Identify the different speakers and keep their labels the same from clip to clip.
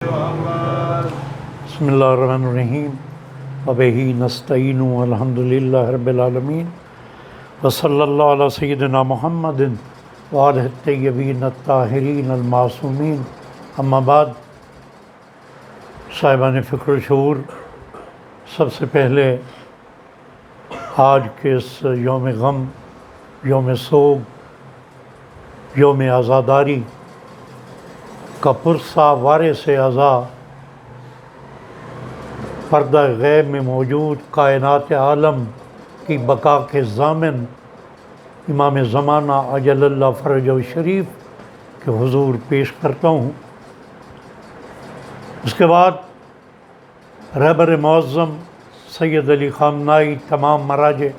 Speaker 1: بسم اللہ الرحمن الرحیم وبہ نستعین الحمد للہ رب العالمین وصلی اللہ علی سیدنا محمد وآلہ الطیبین الطاہرین المعصومین اما بعد. صاحبان فکر و شعور، سب سے پہلے آج کے اس یوم غم، یوم سوگ، یوم عزاداری کا پرسا وارث عزا پردہ غیب میں موجود کائنات عالم کی بقا کے ضامن امام زمانہ اجل اللہ فرجہ شریف کے حضور پیش کرتا ہوں. اس کے بعد رہبر معظم سید علی خامنائی، تمام مراجع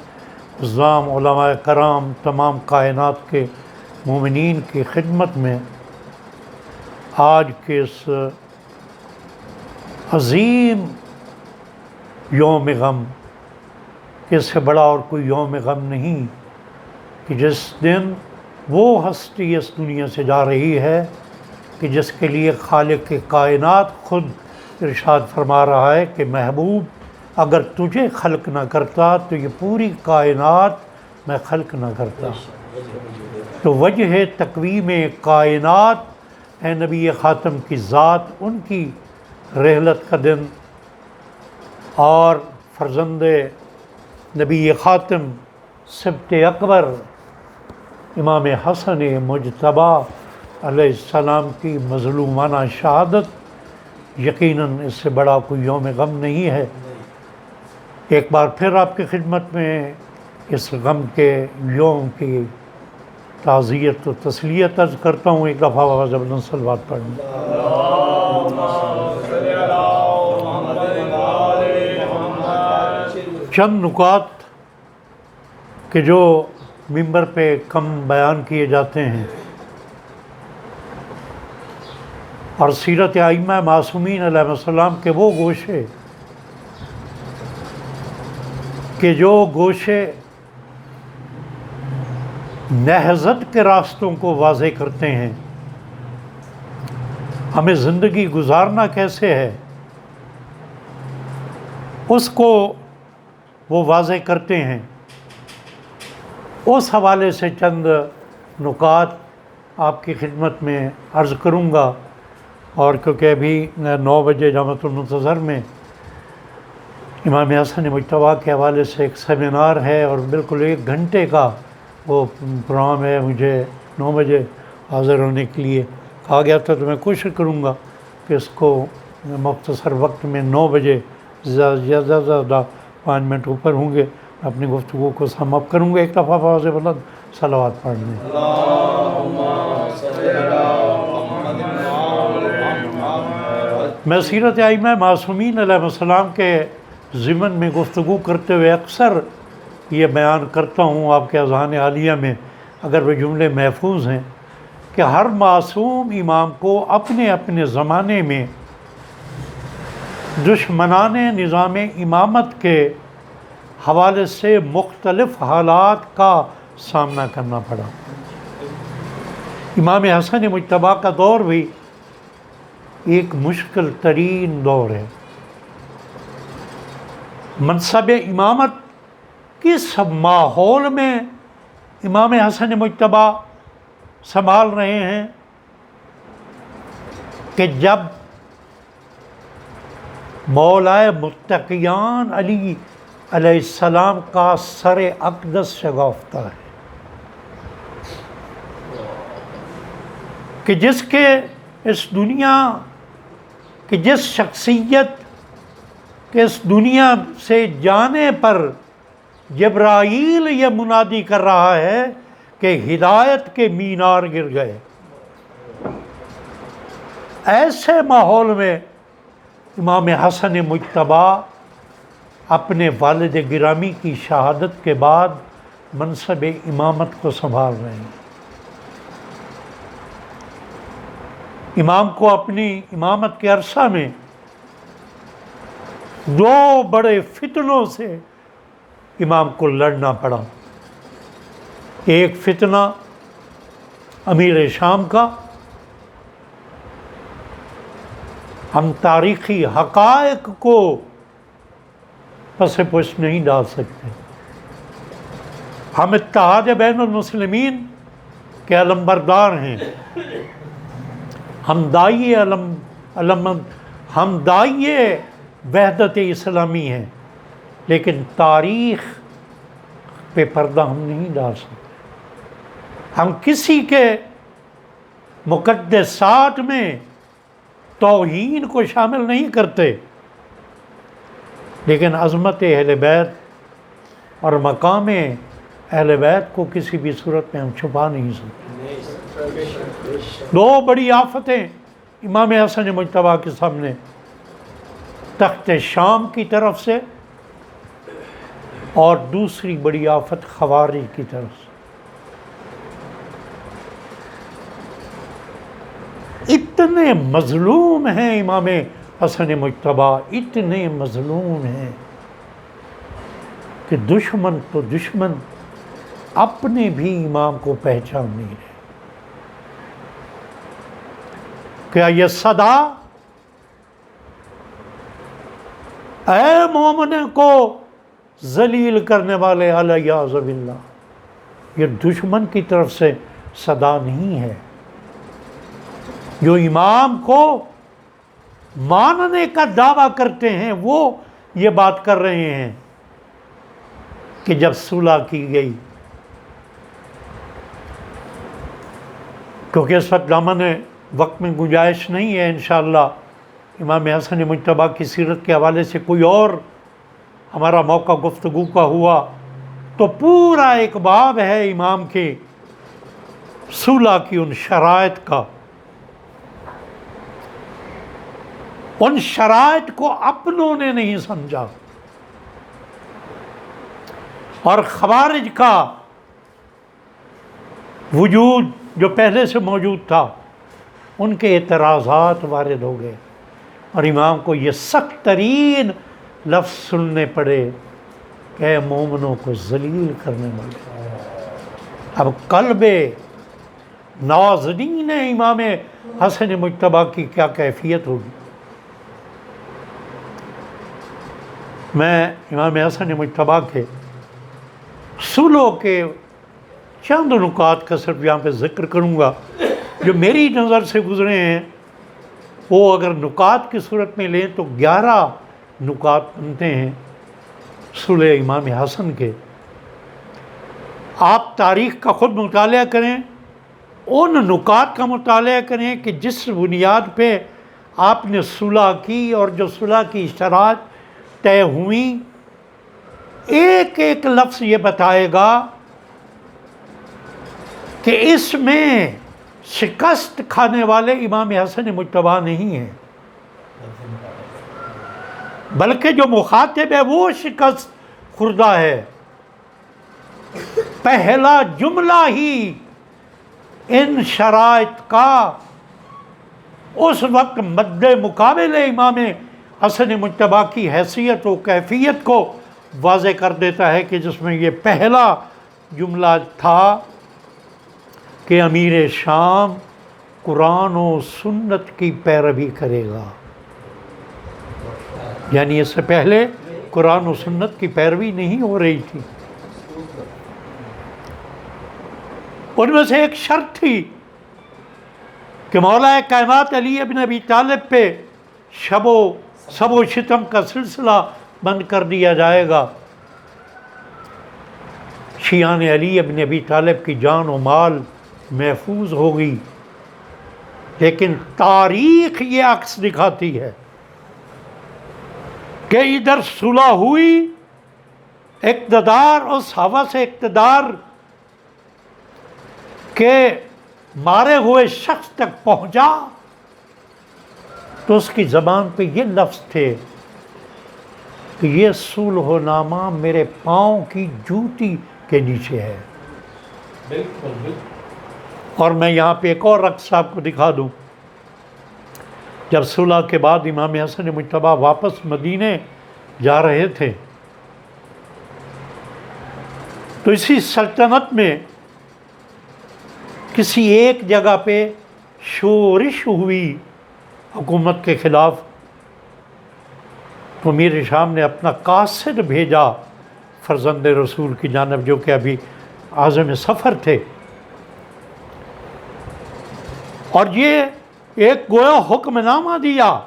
Speaker 1: عظام، علماء کرام، تمام کائنات کے مومنین کی خدمت میں آج کے اس عظیم یوم غم، کہ اس سے بڑا اور کوئی یوم غم نہیں، کہ جس دن وہ ہستی اس دنیا سے جا رہی ہے کہ جس کے لیے خالق کائنات خود ارشاد فرما رہا ہے کہ محبوب اگر تجھے خلق نہ کرتا تو یہ پوری کائنات میں خلق نہ کرتا. تو وجہ تقویم کائنات اے نبی خاتم کی ذات، ان کی رحلت کا دن، اور فرزند نبی خاتم سبط اکبر امام حسن مجتبیٰ علیہ السلام کی مظلومانہ شہادت، یقیناً اس سے بڑا کوئی یوم غم نہیں ہے. ایک بار پھر آپ کی خدمت میں اس غم کے یوم کی تعزیت و تسلیت عرض کرتا ہوں. ایک دفعہ آواز بلند صلوات پڑھیں. چند نکات کہ جو ممبر پہ کم بیان کیے جاتے ہیں، اور سیرت ائمہ معصومین علیہ السلام کے وہ گوشے کہ جو گوشے نہضت کے راستوں کو واضح کرتے ہیں، ہمیں زندگی گزارنا کیسے ہے اس کو وہ واضح کرتے ہیں. اس حوالے سے چند نکات آپ کی خدمت میں عرض کروں گا. اور کیونکہ ابھی 9 بجے جامعۃ المنتظر میں امام حسن مجتبیٰ کے حوالے سے ایک سیمینار ہے، اور بالکل 1 گھنٹے کا وہ پروگرام ہے. مجھے 9 بجے حاضر ہونے کے لیے کہا گیا تھا، تو میں کوشش کروں گا کہ اس کو مختصر وقت میں 9 بجے زیادہ 5 منٹ اوپر ہوں گے، اپنی گفتگو کو سم اپ کروں گا. ایک دفعہ آواز بلند صلوات پڑھ لیں. میں سیرت ائمہ معصومین علیہ السلام کے ضمن میں گفتگو کرتے ہوئے اکثر یہ بیان کرتا ہوں آپ کے اذہان عالیہ میں، اگر وہ جملے محفوظ ہیں، کہ ہر معصوم امام کو اپنے اپنے زمانے میں دشمنان نظام امامت کے حوالے سے مختلف حالات کا سامنا کرنا پڑا. امام حسن مجتبیٰ کا دور بھی ایک مشکل ترین دور ہے. منصب امامت کس ماحول میں امام حسن مجتبیٰ سنبھال رہے ہیں کہ جب مولائے متقیان علی علیہ السلام کا سر اقدس شگافتہ ہے، کہ جس کے اس دنیا کہ جس شخصیت کے اس دنیا سے جانے پر جبرائیل یہ منادی کر رہا ہے کہ ہدایت کے مینار گر گئے. ایسے ماحول میں امام حسن مجتبیٰ اپنے والد گرامی کی شہادت کے بعد منصب امامت کو سنبھال رہے ہیں. امام کو اپنی امامت کے عرصہ میں 2 بڑے فتنوں سے امام کو لڑنا پڑا. ایک فتنہ امیر شام کا، ہم تاریخی حقائق کو پس پش نہیں ڈال سکتے. ہم اتحاد بین المسلمین کے علمبردار ہیں، ہم داعی وحدت اسلامی ہیں، لیکن تاریخ پہ پردہ ہم نہیں ڈال سکتے. ہم کسی کے مقدسات میں توہین کو شامل نہیں کرتے، لیکن عظمت اہل بیت اور مقام اہل بیت کو کسی بھی صورت میں ہم چھپا نہیں سکتے. دو بڑی آفتیں امام حسن مجتبیٰ کے سامنے، تخت شام کی طرف سے اور دوسری بڑی آفت خوارج کی طرف سے. اتنے مظلوم ہیں امام حسن مجتبیٰ، اتنے مظلوم ہیں کہ دشمن تو دشمن اپنے بھی امام کو پہچان نہیں رہے. کیا یہ صدا اے مومن کو ذلیل کرنے والے الیاذ باللہ، یہ دشمن کی طرف سے صدا نہیں ہے. جو امام کو ماننے کا دعویٰ کرتے ہیں وہ یہ بات کر رہے ہیں کہ جب صلح کی گئی، کیونکہ اس وقت دامن وقت میں گنجائش نہیں ہے انشاءاللہ امام حسن مجتبیٰ کی سیرت کے حوالے سے کوئی اور ہمارا موقع گفتگو کا ہوا تو پورا ایک باب ہے امام کے صلح کی ان شرائط کا. ان شرائط کو اپنوں نے نہیں سمجھا، اور خوارج کا وجود جو پہلے سے موجود تھا، ان کے اعتراضات وارد ہو گئے اور امام کو یہ سخت ترین لفظ سننے پڑے کہ اے مومنوں کو ذلیل کرنے والے. اب قلب نازنین امام حسن مجتبیٰ کی کیا کیفیت ہوگی. میں امام حسن مجتبیٰ کے صلح کے چند نکات کا صرف یہاں پہ ذکر کروں گا جو میری نظر سے گزرے ہیں. وہ اگر نکات کی صورت میں لیں تو 11 نکات بنتے ہیں صلح امام حسن کے. آپ تاریخ کا خود مطالعہ کریں، ان نکات کا مطالعہ کریں کہ جس بنیاد پہ آپ نے صلح کی اور جو صلح کی شرائط طے ہوئیں، ایک ایک لفظ یہ بتائے گا کہ اس میں شکست کھانے والے امام حسن مجتبیٰ نہیں ہیں، بلکہ جو مخاطب ہے وہ شکست خوردہ ہے. پہلا جملہ ہی ان شرائط کا اس وقت مد مقابل امام حسن مجتبیٰ کی حیثیت و کیفیت کو واضح کر دیتا ہے کہ جس میں یہ پہلا جملہ تھا کہ امیر شام قرآن و سنت کی پیروی کرے گا. یعنی اس سے پہلے قرآن و سنت کی پیروی نہیں ہو رہی تھی. ان میں سے ایک شرط تھی کہ مولا کائنات علی ابن ابی طالب پہ سب و شتم کا سلسلہ بند کر دیا جائے گا. شیعان علی ابن ابی طالب کی جان و مال محفوظ ہوگی. لیکن تاریخ یہ عکس دکھاتی ہے کہ ادھر صلح ہوئی، اقتدار اس ہوس اقتدار کے مارے ہوئے شخص تک پہنچا تو اس کی زبان پہ یہ لفظ تھے کہ یہ صلح نامہ میرے پاؤں کی جوتی کے نیچے ہے. اور میں یہاں پہ ایک اور رقص آپ کو دکھا دوں. جب صلح کے بعد امام حسن مجتبیٰ واپس مدینے جا رہے تھے تو اسی سلطنت میں کسی ایک جگہ پہ شورش ہوئی حکومت کے خلاف، تو امیر شام نے اپنا قاصد بھیجا فرزند رسول کی جانب، جو کہ ابھی عازم سفر تھے، اور یہ ایک گویا حکم نامہ دیا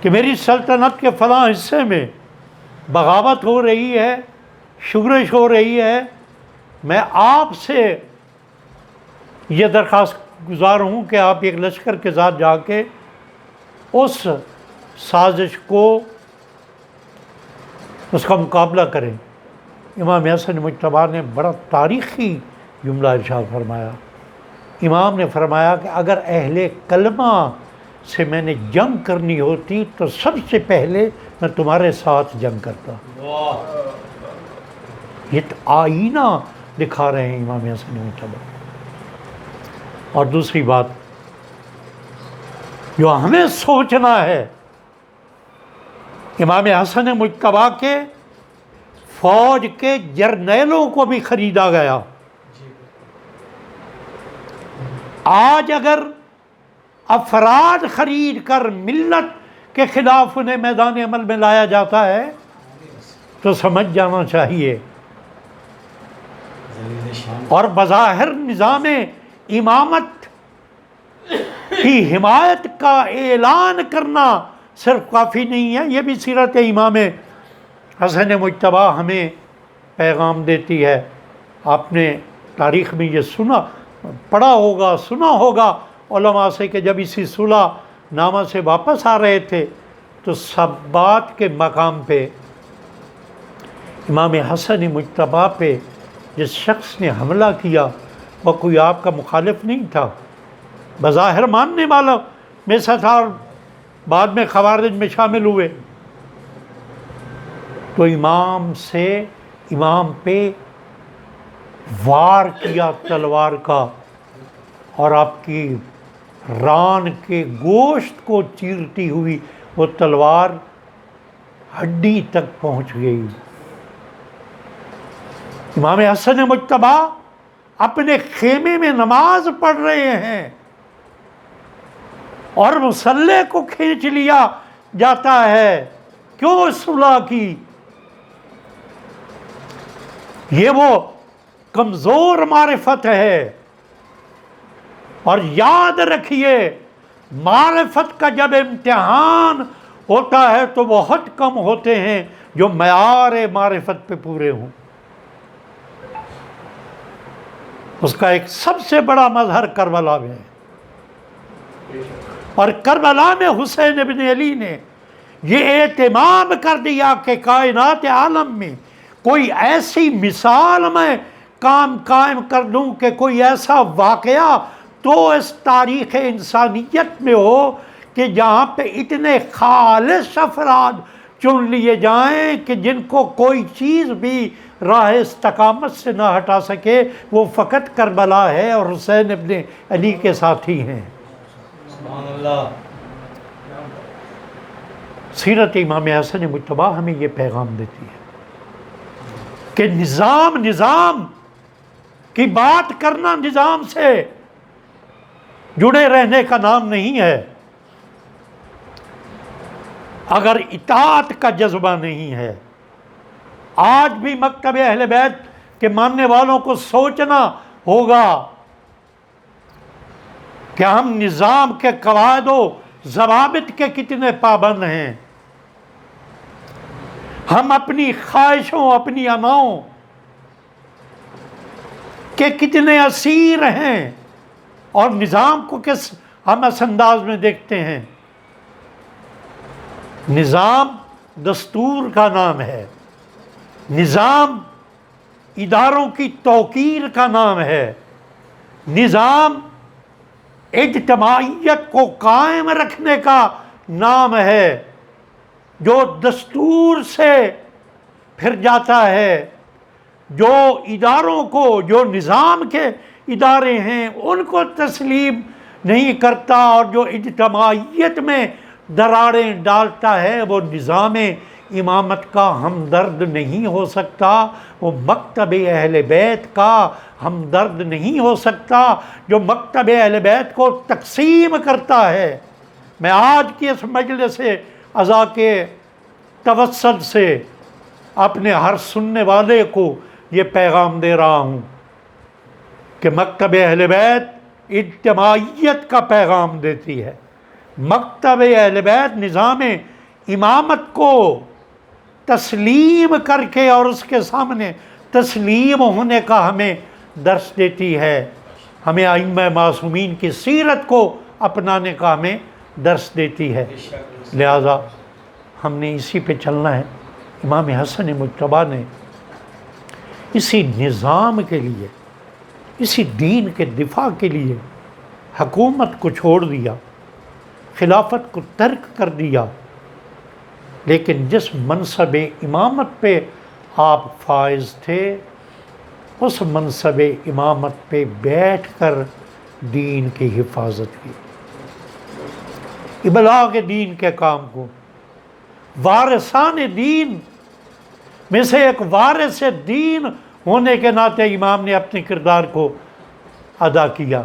Speaker 1: کہ میری سلطنت کے فلاں حصے میں بغاوت ہو رہی ہے، شورش ہو رہی ہے، میں آپ سے یہ درخواست گزار ہوں کہ آپ ایک لشکر کے ساتھ جا کے اس سازش کو، اس کا مقابلہ کریں۔ امام حسن مجتبیٰ نے بڑا تاریخی جملہ ارشاد فرمایا۔ امام نے فرمایا کہ اگر اہل کلمہ سے میں نے جنگ کرنی ہوتی تو سب سے پہلے میں تمہارے ساتھ جنگ کرتا۔ یہ آئینہ دکھا رہے ہیں امام حسن مجتبیٰ۔ اور دوسری بات جو ہمیں سوچنا ہے، امام حسن مجتبیٰ کے فوج کے جرنیلوں کو بھی خریدا گیا۔ آج اگر افراد خرید کر ملت کے خلاف انہیں میدان عمل میں لایا جاتا ہے تو سمجھ جانا چاہیے، اور بظاہر نظام امامت کی حمایت کا اعلان کرنا صرف کافی نہیں ہے، یہ بھی سیرت امام حسن مجتبیٰ ہمیں پیغام دیتی ہے۔ آپ نے تاریخ میں یہ پڑھا ہوگا، سنا ہوگا علماء سے کہ جب اسی صلح نامہ سے واپس آ رہے تھے تو سبات کے مقام پہ امام حسن مجتبیٰ پہ جس شخص نے حملہ کیا وہ کوئی آپ کا مخالف نہیں تھا، بظاہر ماننے والا میں سے تھا، اور بعد میں خوارج میں شامل ہوئے، تو امام پہ وار کیا تلوار کا، اور آپ کی ران کے گوشت کو چیرتی ہوئی وہ تلوار ہڈی تک پہنچ گئی۔ امام حسن مجتبیٰ اپنے خیمے میں نماز پڑھ رہے ہیں اور مسلح کو کھینچ لیا جاتا ہے، کیوں صلح کی؟ یہ وہ کمزور معرفت ہے، اور یاد رکھیے معرفت کا جب امتحان ہوتا ہے تو بہت کم ہوتے ہیں جو معیار معرفت پہ پورے ہوں۔ اس کا ایک سب سے بڑا مظہر کربلا میں ہے، اور کربلا میں حسین ابن علی نے یہ اہتمام کر دیا کہ کائنات عالم میں کوئی ایسی مثال میں قائم کر دوں کہ کوئی ایسا واقعہ تو اس تاریخ انسانیت میں ہو کہ جہاں پہ اتنے خالص افراد چن لیے جائیں کہ جن کو کوئی چیز بھی راہ استقامت سے نہ ہٹا سکے، وہ فقط کربلا ہے اور حسین ابن علی کے ساتھی ہیں۔
Speaker 2: سبحان اللہ۔
Speaker 1: سیرت امام حسن مجتبیٰ ہمیں یہ پیغام دیتی ہے کہ نظام کی بات کرنا نظام سے جڑے رہنے کا نام نہیں ہے، اگر اطاعت کا جذبہ نہیں ہے۔ آج بھی مکتب اہل بیت کے ماننے والوں کو سوچنا ہوگا کہ ہم نظام کے قواعد و ضوابط کے کتنے پابند ہیں، ہم اپنی خواہشوں، اپنی اماؤں کے کتنے اسیر ہیں، اور نظام کو کس ہم اس انداز میں دیکھتے ہیں۔ نظام دستور کا نام ہے، نظام اداروں کی توقیر کا نام ہے، نظام اجتماعیت کو قائم رکھنے کا نام ہے، جو دستور سے پھر جاتا ہے، جو اداروں کو، جو نظام کے ادارے ہیں ان کو تسلیم نہیں کرتا، اور جو اجتماعیت میں دراڑیں ڈالتا ہے وہ نظام امامت کا ہمدرد نہیں ہو سکتا، وہ مکتب اہل بیت کا ہمدرد نہیں ہو سکتا جو مکتب اہل بیت کو تقسیم کرتا ہے۔ میں آج کی اس مجلس عزا کے توسط سے اپنے ہر سننے والے کو یہ پیغام دے رہا ہوں کہ مکتب اہل بیت اجتماعیت کا پیغام دیتی ہے۔ مکتب اہل بیت نظام امامت کو تسلیم کر کے اور اس کے سامنے تسلیم ہونے کا ہمیں درس دیتی ہے، ہمیں ائمہ معصومین کی سیرت کو اپنانے کا ہمیں درس دیتی ہے۔ لہذا ہم نے اسی پہ چلنا ہے۔ امام حسن مجتبیٰ نے اسی نظام کے لیے، اسی دین کے دفاع کے لیے حکومت کو چھوڑ دیا، خلافت کو ترک کر دیا، لیکن جس منصب امامت پہ آپ فائز تھے اس منصب امامت پہ بیٹھ کر دین کی حفاظت کی، ابلاغ دین کے کام کو، وارثان دین میں سے ایک وارث دین ہونے کے ناطے امام نے اپنے کردار کو ادا کیا،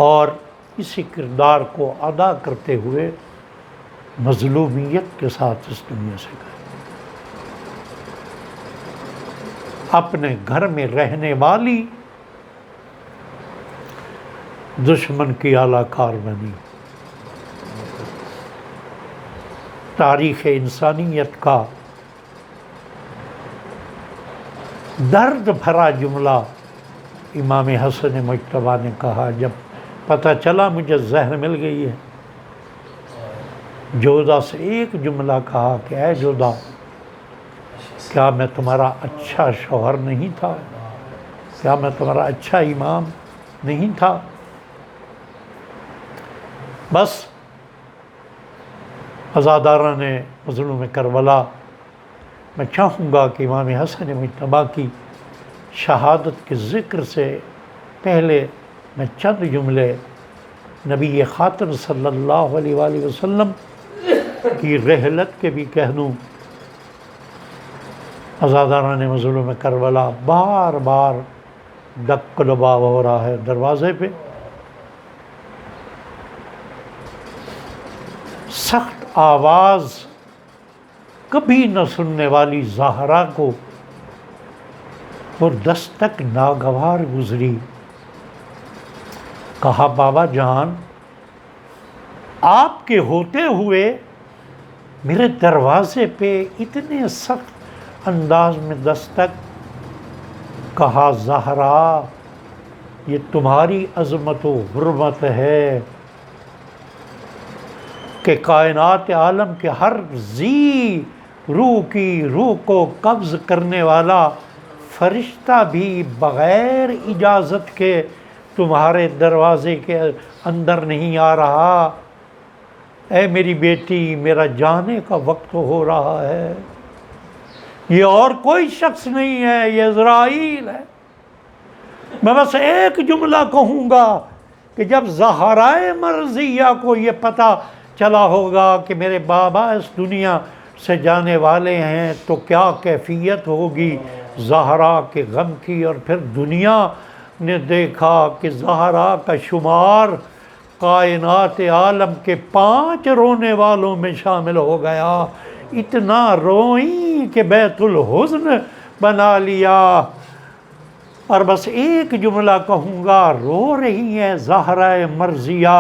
Speaker 1: اور اسی کردار کو ادا کرتے ہوئے مظلومیت کے ساتھ اس دنیا سے گئے۔ اپنے گھر میں رہنے والی دشمن کی اعلی کار بنی۔ تاریخ انسانیت کا درد بھرا جملہ امام حسن مجتبیٰ نے کہا جب پتہ چلا مجھے زہر مل گئی ہے۔ جودہ سے ایک جملہ کہا کہ اے جودہ، کیا میں تمہارا اچھا شوہر نہیں تھا؟ کیا میں تمہارا اچھا امام نہیں تھا؟ بس عزاداران مظلوم کربلا، میں چاہوں گا کہ امام حسن مجتبیٰ کی شہادت کے ذکر سے پہلے میں چند جملے نبی خاتم صلی اللہ علیہ وآلہ وسلم کی رحلت کے بھی کہہ دوں۔ عزاداران مظلوم کربلا بار بار ڈک لباب ہو رہا ہے دروازے پہ، سخت آواز کبھی نہ سننے والی زہرا کو وہ دستک ناگوار گزری۔ کہا بابا جان، آپ کے ہوتے ہوئے میرے دروازے پہ اتنے سخت انداز میں دستک۔ کہا زہرا، یہ تمہاری عظمت و حرمت ہے کہ کائنات عالم کے ہر ذی روح کی روح کو قبض کرنے والا فرشتہ بھی بغیر اجازت کے تمہارے دروازے کے اندر نہیں آ رہا۔ اے میری بیٹی، میرا جانے کا وقت ہو رہا ہے، یہ اور کوئی شخص نہیں ہے، یہ عزرائیل ہے۔ میں بس ایک جملہ کہوں گا کہ جب زہرائے مرضیہ کو یہ پتہ چلا ہوگا کہ میرے بابا اس دنیا سے جانے والے ہیں تو کیا کیفیت ہوگی زہرا کے غم کی۔ اور پھر دنیا نے دیکھا کہ زہرا کا شمار کائنات عالم کے 5 رونے والوں میں شامل ہو گیا۔ اتنا روئیں کہ بیت الحزن بنا لیا۔ اور بس ایک جملہ کہوں گا، رو رہی ہے زہرا مرضیہ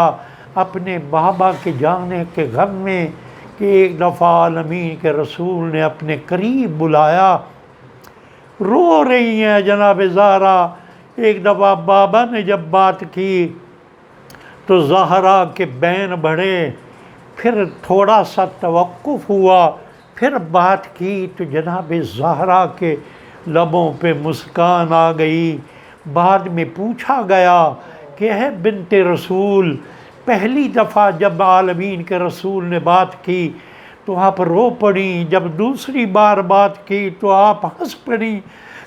Speaker 1: اپنے بابا کے جانے کے غم میں کہ ایک دفعہ عالمین کے رسول نے اپنے قریب بلایا۔ رو رہی ہیں جناب زہرا۔ ایک دفعہ بابا نے جب بات کی تو زہرا کے بین بڑھے، پھر تھوڑا سا توقف ہوا، پھر بات کی تو جناب زہرا کے لبوں پہ مسکان آ گئی۔ بعد میں پوچھا گیا کہ ہے بنت رسول، پہلی دفعہ جب عالمین کے رسول نے بات کی تو آپ رو پڑیں، جب دوسری بار بات کی تو آپ ہنس پڑیں۔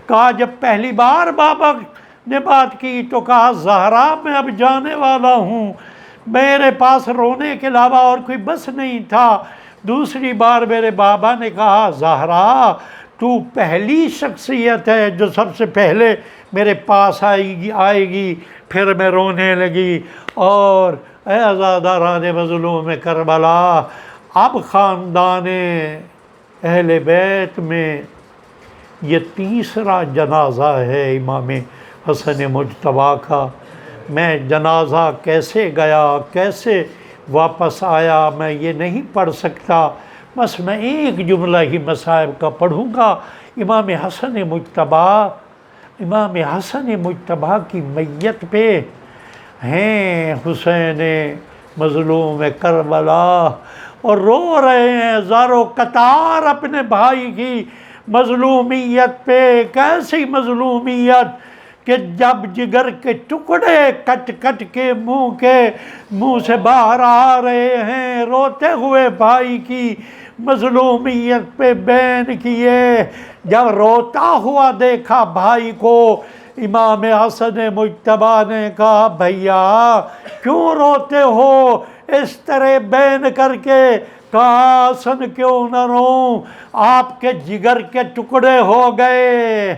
Speaker 1: کہا جب پہلی بار بابا نے بات کی تو کہا زہرا میں اب جانے والا ہوں، میرے پاس رونے کے علاوہ اور کوئی بس نہیں تھا۔ دوسری بار میرے بابا نے کہا زہرا تو پہلی شخصیت ہے جو سب سے پہلے میرے پاس آئے گی. پھر میں رونے لگی اور اے عزاداران مظلوم کربلا، اب خاندان اہل بیت میں یہ تیسرا جنازہ ہے امام حسن مجتبیٰ کا. میں جنازہ کیسے گیا، کیسے واپس آیا، میں یہ نہیں پڑھ سکتا. بس میں ایک جملہ ہی مصائب کا پڑھوں گا. امام حسن مجتبیٰ کی میت پہ ہیں حسین مظلوم کربلا اور رو رہے ہیں زارو قطار اپنے بھائی کی مظلومیت پہ. کیسی مظلومیت کہ جب جگر کے ٹکڑے کٹ کٹ کے منہ سے باہر آ رہے ہیں، روتے ہوئے بھائی کی مظلومیت پہ بین کیے. جب روتا ہوا دیکھا بھائی کو، امام حسن مجتبیٰ نے کہا بھیا کیوں روتے ہو اس طرح بین کر کے؟ کہا حسن کیوں نہ روں، آپ کے جگر کے ٹکڑے ہو گئے،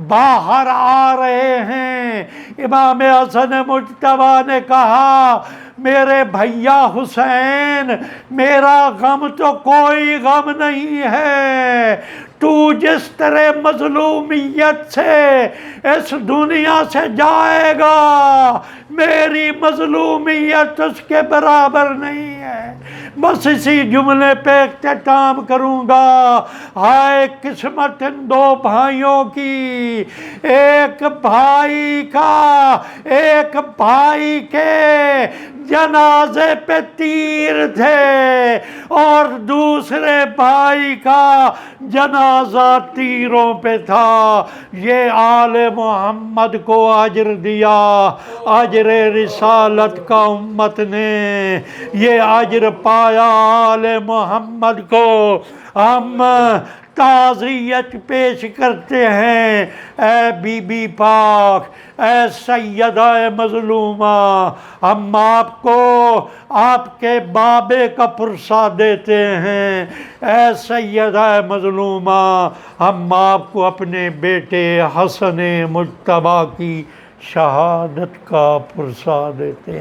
Speaker 1: باہر آ رہے ہیں. امام حسن مجتبیٰ نے کہا میرے بھیا حسین، میرا غم تو کوئی غم نہیں ہے. تو جس طرح مظلومیت سے اس دنیا سے جائے گا، میری مظلومیت اس کے برابر نہیں ہے. بس اسی جملے پہ اختتام کروں گا. ہائے قسمت ان دو بھائیوں کی، ایک بھائی کے جنازے پہ تیر تھے اور دوسرے بھائی کا جنازہ تیروں پہ تھا. یہ آل محمد کو اجر دیا، اجر رسالت کا امت نے یہ اجر پایا. آل محمد کو ہم تعزیت پیش کرتے ہیں. اے بی بی پاک، اے سیدہ مظلومہ، ہم آپ کو آپ کے بابے کا پرسہ دیتے ہیں. اے سیدہ مظلومہ، ہم آپ کو اپنے بیٹے حسن مجتبیٰ کی شہادت کا پرسہ دیتے ہیں.